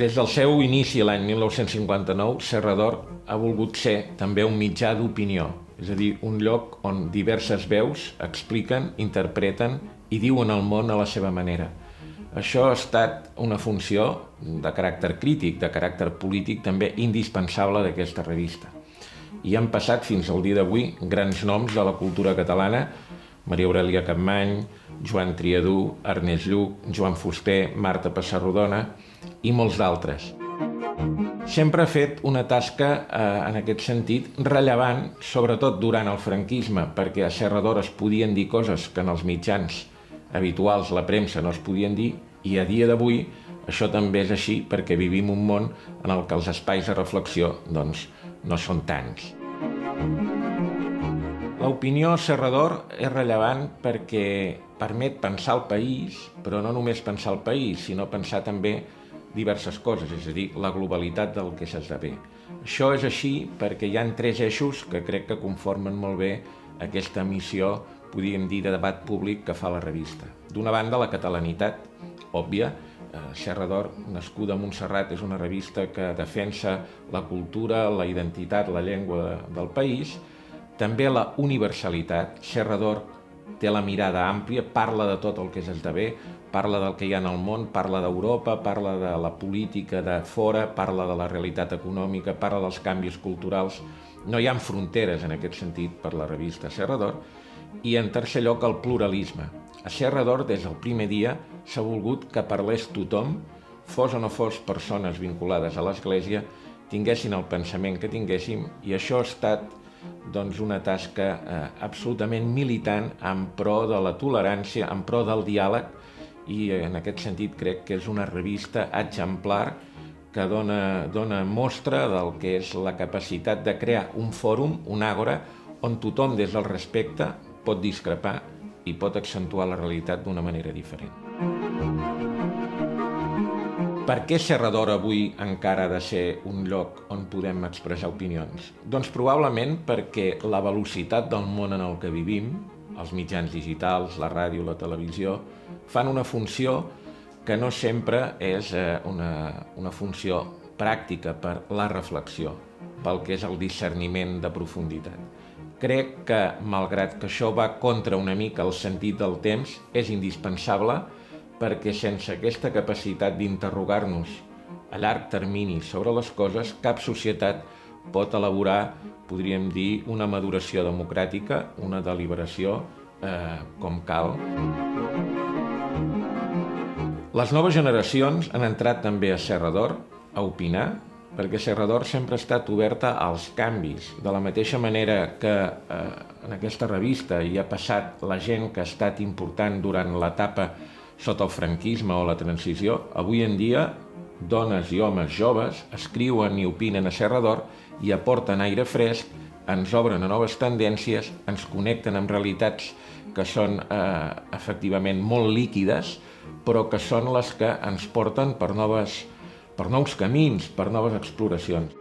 Des del seu inici l'any 1959, Serra d'Or ha volgut ser també un mitjà d'opinió, és a dir, un lloc on diverses veus expliquen, interpreten i diuen el món a la seva manera. Això ha estat una funció de caràcter crític, de caràcter polític també indispensable d'aquesta revista. I han passat fins al dia d'avui grans noms de la cultura catalana: Maria Aurèlia Capmany, Joan Triadú, Ernest Lluch, Joan Fuster, Marta Pessarrodona i molts d'altres. Sempre ha fet una tasca en aquest sentit rellevant, sobretot durant el franquisme, perquè a Serra d'Or es podien dir coses que en els mitjans habituals, la premsa, no es podien dir, i a dia d'avui això també és així perquè vivim un món en el que els espais de reflexió no són tants. L'opinió a Serra d'Or és rellevant perquè permet pensar el país, però no només pensar el país, sinó pensar també diverses coses, és a dir, la globalitat del que s'esdevé. Això és així perquè hi ha 3 eixos que crec que conformen molt bé aquesta missió, podríem dir, de debat públic que fa la revista. D'una banda, la catalanitat, òbvia. Serra d'Or, nascuda a Montserrat, és una revista que defensa la cultura, la identitat, la llengua del país. També la universalitat. Serra d'Or té la mirada àmplia, parla de tot el que s'esdevé, parla del que hi ha en el món, parla d'Europa, parla de la política de fora, parla de la realitat econòmica, parla dels canvis culturals. No hi ha fronteres en aquest sentit per la revista Serra d'Or. I en tercer lloc, el pluralisme. A Serra d'Or, des del primer dia, s'ha volgut que parlés tothom, fos o no fos persones vinculades a l'Església, tinguessin el pensament que tinguéssim, i això ha estat una tasca absolutament militant en pro de la tolerància, en pro del diàleg, i en aquest sentit crec que és una revista exemplar que dona mostra del que és la capacitat de crear un fòrum, un àgora, on tothom des del respecte pot discrepar i pot accentuar la realitat d'una manera diferent. Per què Serra d'Or avui encara ha de ser un lloc on podem expressar opinions? Doncs probablement perquè la velocitat del món en el que vivim, els mitjans digitals, la ràdio, la televisió, fan una funció que no sempre és una funció pràctica per la reflexió, pel que és el discerniment de profunditat. Crec que, malgrat que això va contra una mica el sentit del temps, és indispensable perquè sense aquesta capacitat d'interrogar-nos a llarg termini sobre les coses, cap societat pot elaborar, podríem dir, una maduració democràtica, una deliberació com cal. Les noves generacions han entrat també a Serra d'Or a opinar, perquè Serra d'Or sempre ha estat oberta als canvis. De la mateixa manera que en aquesta revista hi ha passat la gent que ha estat important durant l'etapa sota el franquisme o la transició, avui en dia dones i homes joves escriuen i opinen a Serra d'Or i aporten aire fresc, ens obren a noves tendències, ens connecten amb realitats que són efectivament molt líquides, però que són les que ens porten per nous camins, per noves exploracions.